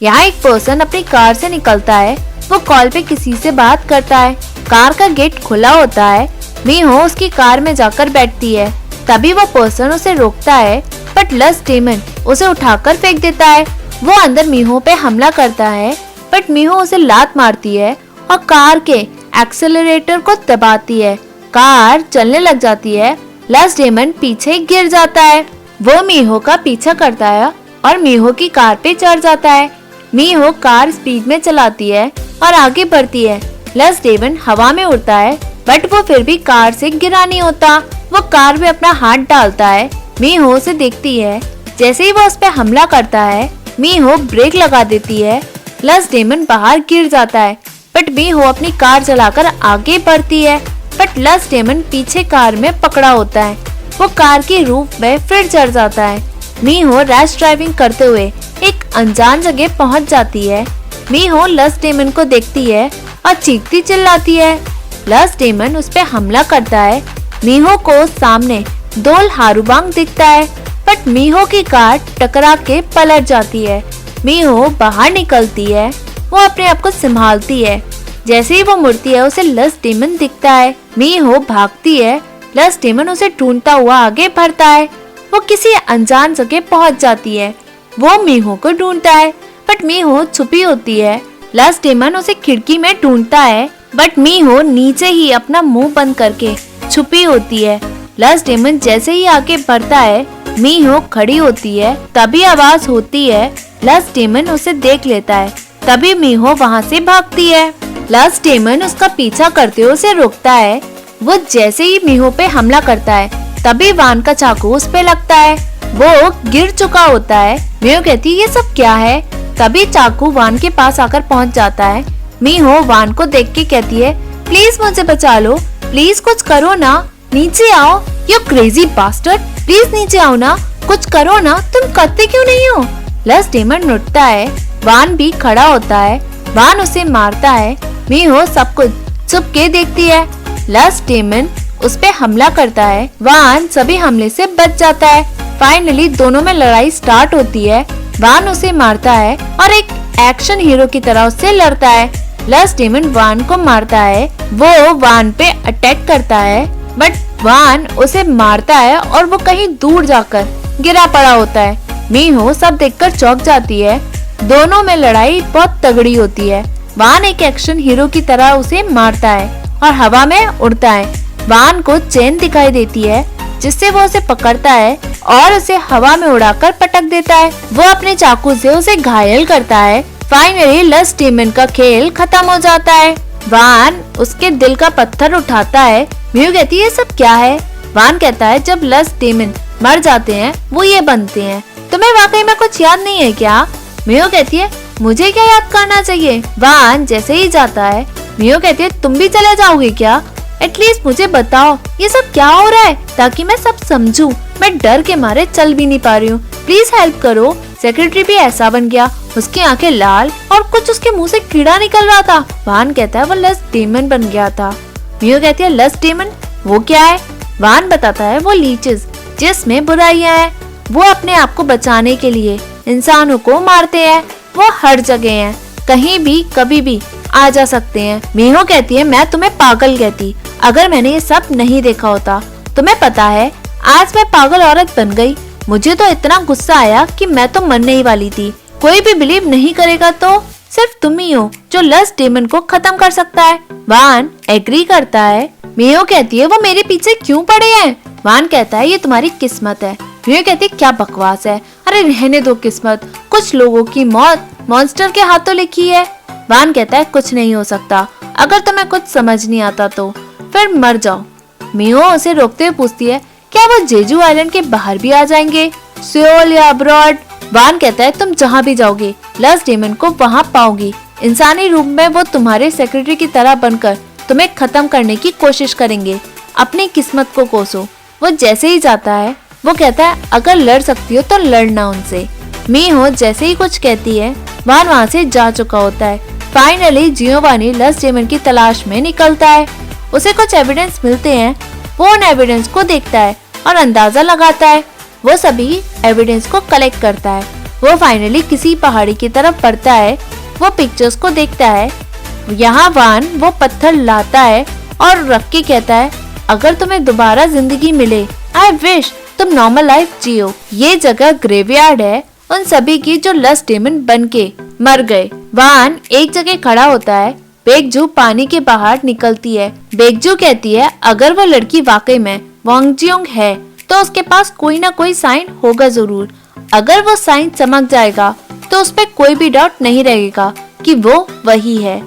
यहाँ एक पर्सन अपनी कार से निकलता है। वो कॉल पे किसी से बात करता है। कार का गेट खुला होता है। मीहो उसकी कार में जाकर बैठती है। तभी वो पर्सन उसे रोकता है, बट लस डेमन उसे उठाकर फेंक देता है। वो अंदर मीहो पे हमला करता है, बट मीहो उसे लात मारती है और कार के एक्सेलरेटर को दबाती है। कार चलने लग जाती है। लस डेमन पीछे गिर जाता है। वो मीहो का पीछा करता है और मीहो की कार पे चढ़ जाता है। मीहो कार स्पीड में चलाती है और आगे बढ़ती है। लस डेमन हवा में उड़ता है, बट वो फिर भी कार से गिरा नहीं होता। वो कार में अपना हाथ डालता है। मीहो उसे देखती है। जैसे ही वो उस पे हमला करता है, मीहो ब्रेक लगा देती है। लस डेमन बाहर गिर जाता है, बट मीहो अपनी कार चलाकर आगे बढ़ती है। बट लस डेमन पीछे कार में पकड़ा होता है। वो कार की रूफ में फिर चढ़ जाता है। मीहो रैश ड्राइविंग करते हुए एक अनजान जगह पहुंच जाती है। मीहो लस डेमन को देखती है और चीखती चिल्लाती है। लस डेमन उस पे हमला करता है। मीहो को सामने दोल हारूबांग दिखता है, बट मीहो की कार टकरा के पलट जाती है। मीहो बाहर निकलती है। वो अपने आप को संभालती है। जैसे ही वो मुड़ती है, उसे लस डेमन दिखता है। मीहो भागती है। लस डेमन उसे ढूंढता हुआ आगे बढ़ता है। वो किसी अनजान जगह पहुंच जाती है। वो मीहो को ढूंढता है, बट मीहो छुपी होती है। लस डेमन उसे खिड़की में ढूंढता है, बट मीहो नीचे ही अपना मुंह बंद करके छुपी होती है। लस डेमन जैसे ही आगे बढ़ता है, मीहो खड़ी होती है। तभी आवाज होती है। लस डेमन उसे देख लेता है। तभी मीहो वहाँ से भागती है। लस डेमन उसका पीछा करते हुए उसे रोकता है। वो जैसे ही मीहो पे हमला करता है, तभी वान का चाकू उस पे लगता है। वो गिर चुका होता है। मीहो कहती है ये सब क्या है। तभी चाकू वान के पास आकर पहुंच जाता है। मीहो वान को देख के कहती है, प्लीज मुझे बचा लो, प्लीज कुछ करो ना, नीचे आओ, यू क्रेजी बास्टर्ड, प्लीज नीचे आओ ना, कुछ करो ना, तुम करते क्यों नहीं हो। लस डेमन उठता है। वान भी खड़ा होता है। वान उसे मारता है। मीहो सब कुछ चुप के देखती है। लस डेमन उस पे हमला करता है। वान सभी हमले से बच जाता है। फाइनली दोनों में लड़ाई स्टार्ट होती है। वान उसे मारता है और एक एक्शन हीरो की तरह उससे लड़ता है। लस डेमन वान को मारता है। वो वान पे अटैक करता है, बट वान उसे मारता है और वो कहीं दूर जाकर गिरा पड़ा होता है। मीहो सब देखकर चौंक जाती है। दोनों में लड़ाई बहुत तगड़ी होती है। वान एक एक्शन हीरो की तरह उसे मारता है और हवा में उड़ता है। वान को चेन दिखाई देती है, जिससे वो उसे पकड़ता है और उसे हवा में उड़ाकर पटक देता है। वो अपने चाकू से उसे घायल करता है। फाइनली लस डेमन का खेल खत्म हो जाता है। वान उसके दिल का पत्थर उठाता है। मीहो कहती है ये सब क्या है। वान कहता है जब लस डेमन मर जाते हैं वो ये बनते हैं। तुम्हें वाकई में कुछ याद नहीं है क्या। मीहो कहती है मुझे क्या याद करना चाहिए। वान जैसे ही जाता है, मीहो कहती है तुम भी चले जाओगे क्या, एटलीस्ट मुझे बताओ ये सब क्या हो रहा है, ताकि मैं सब समझूं। मैं डर के मारे चल भी नहीं पा रही हूँ, प्लीज हेल्प करो। सेक्रेटरी भी ऐसा बन गया, उसकी आंखें लाल और कुछ उसके मुंह से कीड़ा निकल रहा था। वान कहता है वो लस डेमन बन गया था। मीहो कहती है लस डेमन वो क्या है। वान बताता है वो लीचेस जिसमें बुराइयां हैं। वो अपने आप को बचाने के लिए इंसानों को मारते हैं। वो हर जगह हैं, कहीं भी कभी भी आ जा सकते हैं। मीहो कहती है मैं तुम्हें पागल कहती अगर मैंने ये सब नहीं देखा होता। तुम्हें पता है आज मैं पागल औरत बन गई। मुझे तो इतना गुस्सा आया कि मैं तो मरने ही वाली थी। कोई भी बिलीव नहीं करेगा तो सिर्फ तुम ही हो जो लस डेमन को खत्म कर सकता है। वान एग्री करता है। मीहो कहती है वो मेरे पीछे क्यों पड़े हैं। वान कहता है ये तुम्हारी किस्मत है। मीहो कहती है क्या बकवास है, अरे रहने दो किस्मत, कुछ लोगों की मौत मॉन्स्टर के हाथों लिखी है। वान कहता है कुछ नहीं हो सकता, अगर तुम्हें कुछ समझ नहीं आता तो फिर मर जाओ। मीहो उसे रोकते हुए पूछती है क्या वो जेजू आइलैंड के बाहर भी आ जाएंगे, सियोल या अब्रॉड। वान कहता है तुम जहाँ भी जाओगे लस डेमन को वहाँ पाओगी। इंसानी रूप में वो तुम्हारे सेक्रेटरी की तरह बनकर तुम्हें खत्म करने की कोशिश करेंगे। अपनी किस्मत को कोसो। वो जैसे ही जाता है वो कहता है अगर लड़ सकती हो तो लड़ना उनसे। मीहो जैसे ही कुछ कहती है वान वहाँ से जा चुका होता है। फाइनली जियोवानी लस डेमन की तलाश में निकलता है। उसे कुछ एविडेंस मिलते हैं। वो उन एविडेंस को देखता है और अंदाजा लगाता है। वो सभी एविडेंस को कलेक्ट करता है। वो फाइनली किसी पहाड़ी की तरफ बढ़ता है। वो पिक्चर्स को देखता है। यहाँ वान वो पत्थर लाता है और रख के कहता है, अगर तुम्हें दोबारा जिंदगी मिले, आई विश तुम नॉर्मल लाइफ जियो। ये जगह ग्रेवयार्ड है उन सभी की जो लस्ट डेमन बन के मर गए। वान एक जगह खड़ा होता है। बेकजू पानी के बाहर निकलती है। बेकजू कहती है, अगर वो लड़की वाकई में वांगजियोंग है तो उसके पास कोई ना कोई साइन होगा जरूर। अगर वो साइन चमक जाएगा तो उस पे कोई भी डाउट नहीं रहेगा कि वो वही है।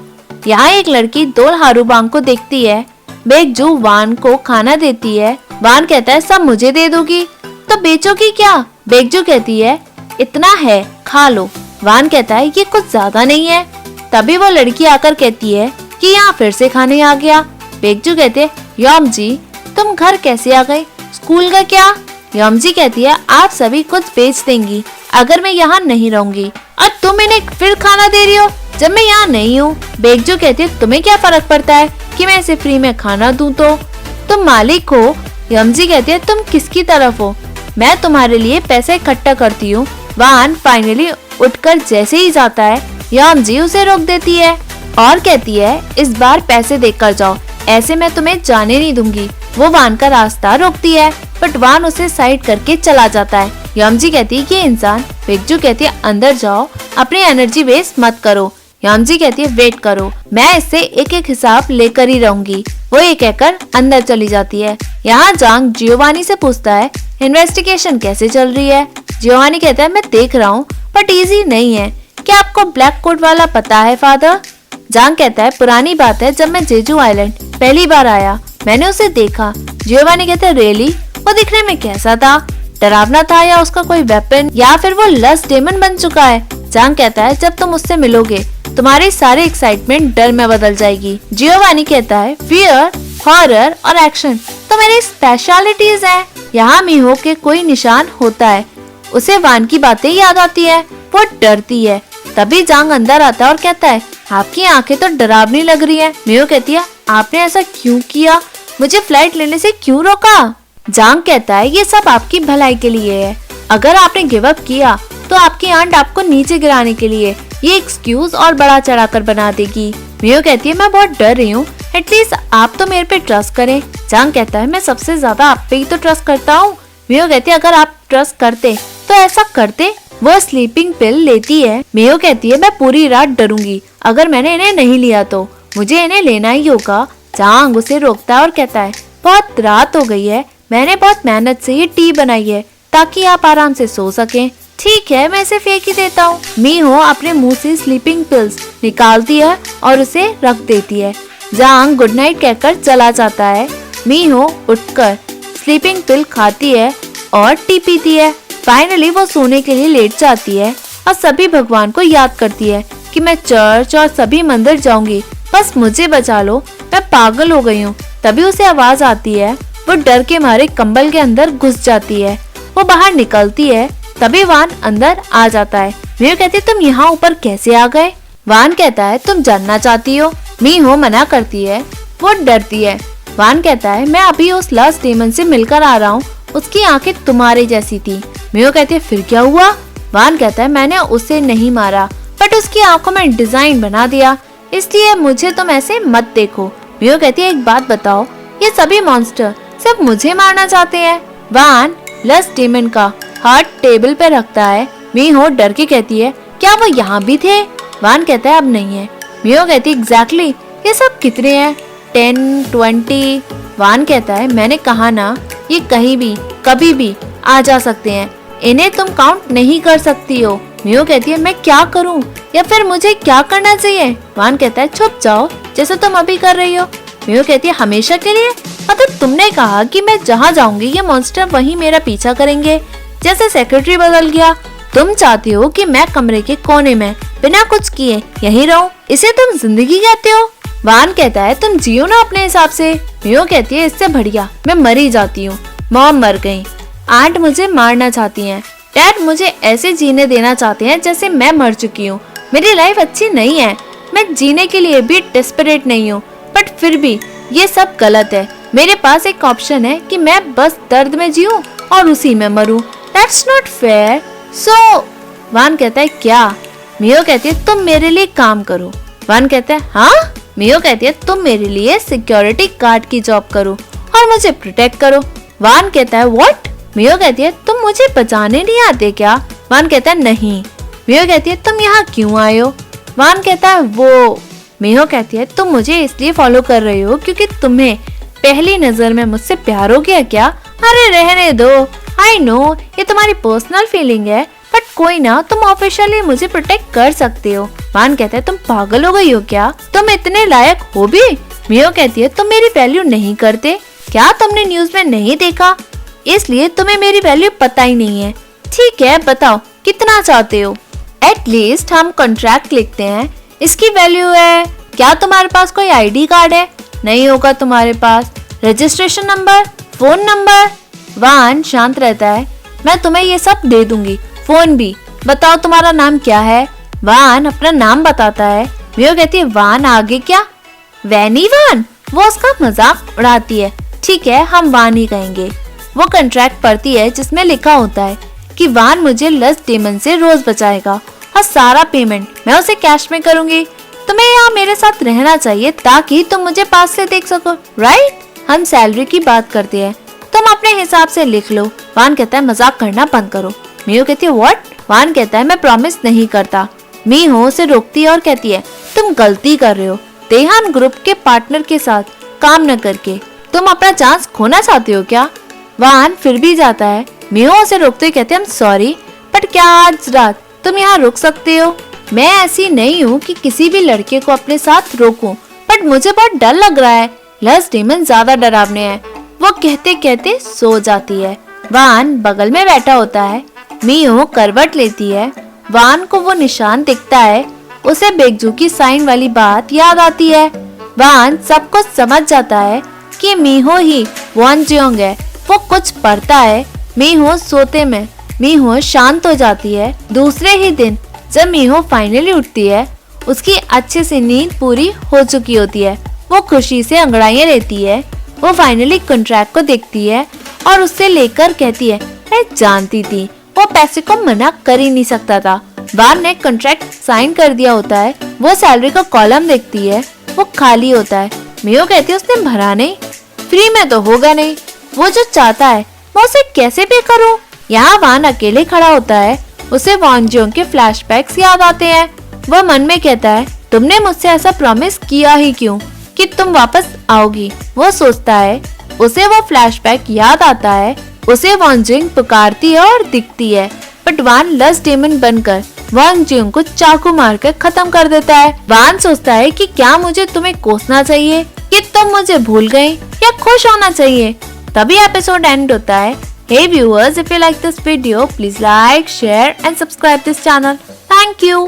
यहाँ एक लड़की दोल हारूबांग को देखती है। बेकजू वान को खाना देती है। वान कहता है, सब मुझे दे दोगी तो बेचोगी क्या? बेकजू कहती है, इतना है खा लो। वान कहता है, ये कुछ ज्यादा नहीं है। तभी वो लड़की आकर कहती है कि यहाँ फिर से खाने आ गया। बेकजू कहते हैं, योमजी तुम घर कैसे आ गए? स्कूल का क्या? योमजी कहती है, आप सभी कुछ बेच देंगी अगर मैं यहाँ नहीं रहूंगी, और तुम इन्हें फिर खाना दे रही हो जब मैं यहाँ नहीं हूँ। बेकजू कहती है, तुम्हें क्या फर्क पड़ता है कि मैं इसे फ्री में खाना दूं तो? तुम मालिक हो। योमजी कहती है, तुम किसकी तरफ हो? मैं तुम्हारे लिए पैसे इकट्ठा करती हूँ। वान फाइनली उठकर जैसे ही जाता है, योमजी उसे रोक देती है और कहती है, इस बार पैसे देकर जाओ, ऐसे मैं तुम्हें जाने नहीं दूंगी। वो वान का रास्ता रोकती है, बट वान उसे साइड करके चला जाता है। योमजी कहती है, ये इंसान। बेकजू कहती है, अंदर जाओ, अपनी एनर्जी वेस्ट मत करो। योमजी कहती है, वेट करो, मैं इससे एक एक हिसाब लेकर ही रहूंगी। वो ये कहकर अंदर चली जाती है। यहाँ जांग जियोवानी से पूछता है, इन्वेस्टिगेशन कैसे चल रही है? जियोवानी कहता है, मैं देख रहा हूँ बट इजी नहीं है। क्या आपको ब्लैक कोट वाला पता है फादर? जांग कहता है, पुरानी बात है, जब मैं जेजू आइलैंड पहली बार आया मैंने उसे देखा। जियोवानी कहता है, रियली? वो दिखने में कैसा था? डरावना था या उसका कोई वेपन, या फिर वो लस्ट डेमन बन चुका है? जांग कहता है, जब तुम उससे मिलोगे तुम्हारी सारी एक्साइटमेंट डर में बदल जाएगी। जियोवानी कहता है, फियर, हॉरर और एक्शन तो मेरी स्पेशलिटीज है। यहाँ मीहो के कोई निशान होता है, उसे वान की बातें याद आती है, वो डरती है। तभी जांग अंदर आता है और कहता है, आपकी आंखें तो डरावनी लग रही है। मीहो कहती है, आपने ऐसा क्यों किया? मुझे फ्लाइट लेने से क्यों रोका? जांग कहता है, ये सब आपकी भलाई के लिए है। अगर आपने गिव अप किया तो आपकी आंट आपको नीचे गिराने के लिए ये एक्सक्यूज और बड़ा चढ़ाकर बना देगी। मीहो कहती है, मैं बहुत डर रही हूँ, एटलीस्ट आप तो मेरे पे ट्रस्ट करें। जांग कहता है, मैं सबसे ज्यादा आप पे ही तो ट्रस्ट करता हूँ। मीहो कहती है, अगर आप ट्रस्ट करते तो ऐसा करते। वो स्लीपिंग पिल लेती है। मीहो कहती है, मैं पूरी रात डरूंगी अगर मैंने इन्हें नहीं लिया तो, मुझे इन्हें लेना ही होगा। जांग उसे रोकता है और कहता है, बहुत रात हो गई है, मैंने बहुत मेहनत से ये टी बनाई है ताकि आप आराम से सो सकें। ठीक है, मैं इसे फेंक ही देता हूँ। मीहो अपने मुंह से स्लीपिंग पिल्स निकालती है और उसे रख देती है। जांग गुड नाइट कहकर चला जाता है। मीहो उठकर स्लीपिंग पिल खाती है और टी पीती है। फाइनली वो सोने के लिए लेट जाती है और सभी भगवान को याद करती है कि मैं चर्च और सभी मंदिर जाऊंगी, बस मुझे बचा लो, मैं पागल हो गई हूँ। तभी उसे आवाज आती है। वो डर के मारे कंबल के अंदर घुस जाती है। वो बाहर निकलती है। तभी वान अंदर आ जाता है। मीहो कहती है, तुम यहाँ ऊपर कैसे आ गए? वान कहता है, तुम जानना चाहती हो? मीहो मना करती है, वो डरती है। वान कहता है, मैं अभी उस लस्ट डेमन से मिलकर आ रहा हूँ, उसकी आंखें तुम्हारे जैसी थी। मीहो कहती है, फिर क्या हुआ? वान कहता है, मैंने उसे नहीं मारा बट उसकी आंखों में डिजाइन बना दिया, इसलिए मुझे तुम ऐसे मत देखो। मीहो कहती है, एक बात बताओ, ये सभी मॉन्स्टर सिर्फ मुझे मारना चाहते हैं? वान लस्ट डेमन का हार्ट टेबल पे रखता है। मीहो डर के कहती है, क्या वो यहाँ भी थे? वान कहता है, अब नहीं है। मीहो कहती है, एग्जैक्टली ये सब कितने हैं? 10, 20? वान कहता है, मैंने कहा ना, ये कहीं भी कभी भी आ जा सकते हैं, इन्हें तुम काउंट नहीं कर सकती हो। मीहो कहती है, मैं क्या करूं या फिर मुझे क्या करना चाहिए? वान कहता है, छुप जाओ जैसे तुम अभी कर रही हो। मीहो कहती है, हमेशा के लिए? मतलब तुमने कहा कि मैं जहाँ जाऊंगी ये मॉन्स्टर वहीं मेरा पीछा करेंगे, जैसे सेक्रेटरी बदल गया। तुम चाहती हो कि मैं कमरे के कोने में बिना कुछ किए यहीं रहूं, इसे तुम जिंदगी कहते हो? वान कहता है, तुम जियो ना अपने हिसाब से। मीहो कहती है, इससे बढ़िया मैं मर ही जाती हूँ। मॉम मर गई, आंट मुझे मारना चाहती हैं, डैड मुझे ऐसे जीने देना चाहते हैं जैसे मैं मर चुकी हूँ। मेरी लाइफ अच्छी नहीं है, मैं जीने के लिए भी डेस्परेट नहीं हूँ, बट फिर भी ये सब गलत है। मेरे पास एक ऑप्शन है कि मैं बस दर्द में जीऊं और उसी में मरूं। That's not fair. So वान कहता है क्या? मियो कहती है तुम मेरे लिए काम करो। वान कहता है हाँ? मियो कहती है तुम मेरे लिए सिक्योरिटी गार्ड की जॉब करो और मुझे प्रोटेक्ट करो। वान कहता है व्हाट? मियो कहती है तुम मुझे बचाने नहीं आते क्या? वान कहता है नहीं। मियो कहती है तुम यहाँ क्यों आए हो? वान कहता है वो। मियो कहती है तुम मुझे इसलिए फॉलो कर रही हो क्योंकि तुम्हें पहली नजर में मुझसे प्यार हो गया क्या? अरे रहने दो, आई नो ये तुम्हारी पर्सनल फीलिंग है, बट कोई ना, तुम ऑफिशियली मुझे प्रोटेक्ट कर सकते हो। वान कहता है तुम पागल हो गई हो क्या? तुम इतने लायक हो भी? मियो कहती है तुम मेरी वैल्यू नहीं करते क्या? तुमने न्यूज में नहीं देखा, इसलिए तुम्हें मेरी वैल्यू पता ही नहीं है। ठीक है बताओ कितना चाहते हो? एटलीस्ट हम कॉन्ट्रैक्ट लिखते हैं, इसकी वैल्यू है। क्या तुम्हारे पास कोई आईडी कार्ड है? नहीं होगा तुम्हारे पास। Registration number, phone number? वान शांत रहता है। मैं तुम्हें ये सब दे दूंगी, फोन भी। बताओ तुम्हारा नाम क्या है? वान अपना नाम बताता है। मियो कहती है वान आगे क्या? वैनी वान? वो उसका मजाक उड़ाती है। ठीक है हम वान ही कहेंगे। वो कॉन्ट्रैक्ट पढ़ती है जिसमें लिखा होता है कि वान मुझे लस डेमन से रोज बचाएगा और सारा पेमेंट मैं उसे कैश में करूंगी। तुम्हें यहाँ मेरे साथ रहना चाहिए ताकि तुम मुझे पास से देख सको, राइट? हम सैलरी की बात करते हैं, तुम अपने हिसाब से लिख लो। वान कहता है मजाक करना बंद करो। मियो कहती है व्हाट? वान कहता है मैं प्रॉमिस नहीं करता। मियो उसे रोकती है और कहती है तुम गलती कर रहे हो तेहान ग्रुप के पार्टनर के साथ काम न करके। तुम अपना चांस खोना चाहते हो क्या? वान फिर भी जाता है। मियो उसे रोकते हुए कहते हैं सॉरी, बट क्या आज रात तुम यहाँ रुक सकते हो? मैं ऐसी नहीं हूँ कि किसी भी लड़के को अपने साथ रोकूं, बट मुझे बहुत डर लग रहा है। लस डेमन ज्यादा डरावने हैं। वो कहते कहते सो जाती है। वान बगल में बैठा होता है। मियो करवट लेती है। वान को वो निशान दिखता है। उसे बेगजू की साइन वाली बात याद आती है। वान सब कुछ समझ जाता है कि मीहो ही वॉन जियोंग है। वो कुछ पढ़ता है। मीहो सोते में मीहो शांत हो जाती है। दूसरे ही दिन जब मीहो फाइनली उठती है, उसकी अच्छे से नींद पूरी हो चुकी होती है। वो खुशी से अंगड़ाइयां लेती है। वो फाइनली कॉन्ट्रैक्ट को देखती है और उससे लेकर कहती है मैं जानती थी वो पैसे को मना कर ही नहीं सकता था। वान ने कॉन्ट्रैक्ट साइन कर दिया होता है। वो सैलरी का कॉलम देखती है, वो खाली होता है। मियो कहती है उसने भरा नहीं, फ्री में तो होगा नहीं। वो जो चाहता है मैं उसे कैसे पे करूं? यहाँ वान अकेले खड़ा होता है। उसे वॉन जियोंग के फ्लैशबैक्स याद आते हैं। वो मन में कहता है तुमने मुझसे ऐसा प्रॉमिस किया ही क्यों कि तुम वापस आओगी? वो सोचता है। उसे वो फ्लैशबैक याद आता है। उसे वॉन जियोंग पुकारती है और दिखती है, बट वान लस डेमन बनकर वॉन जियोंग को चाकू मारकर खत्म कर देता है। वान सोचता है कि क्या मुझे तुम्हें कोसना चाहिए कि तुम मुझे भूल गए, या खुश होना चाहिए? तभी एपिसोड एंड होता है। Hey viewers, if you like this video, please like, share and subscribe this channel. Thank you.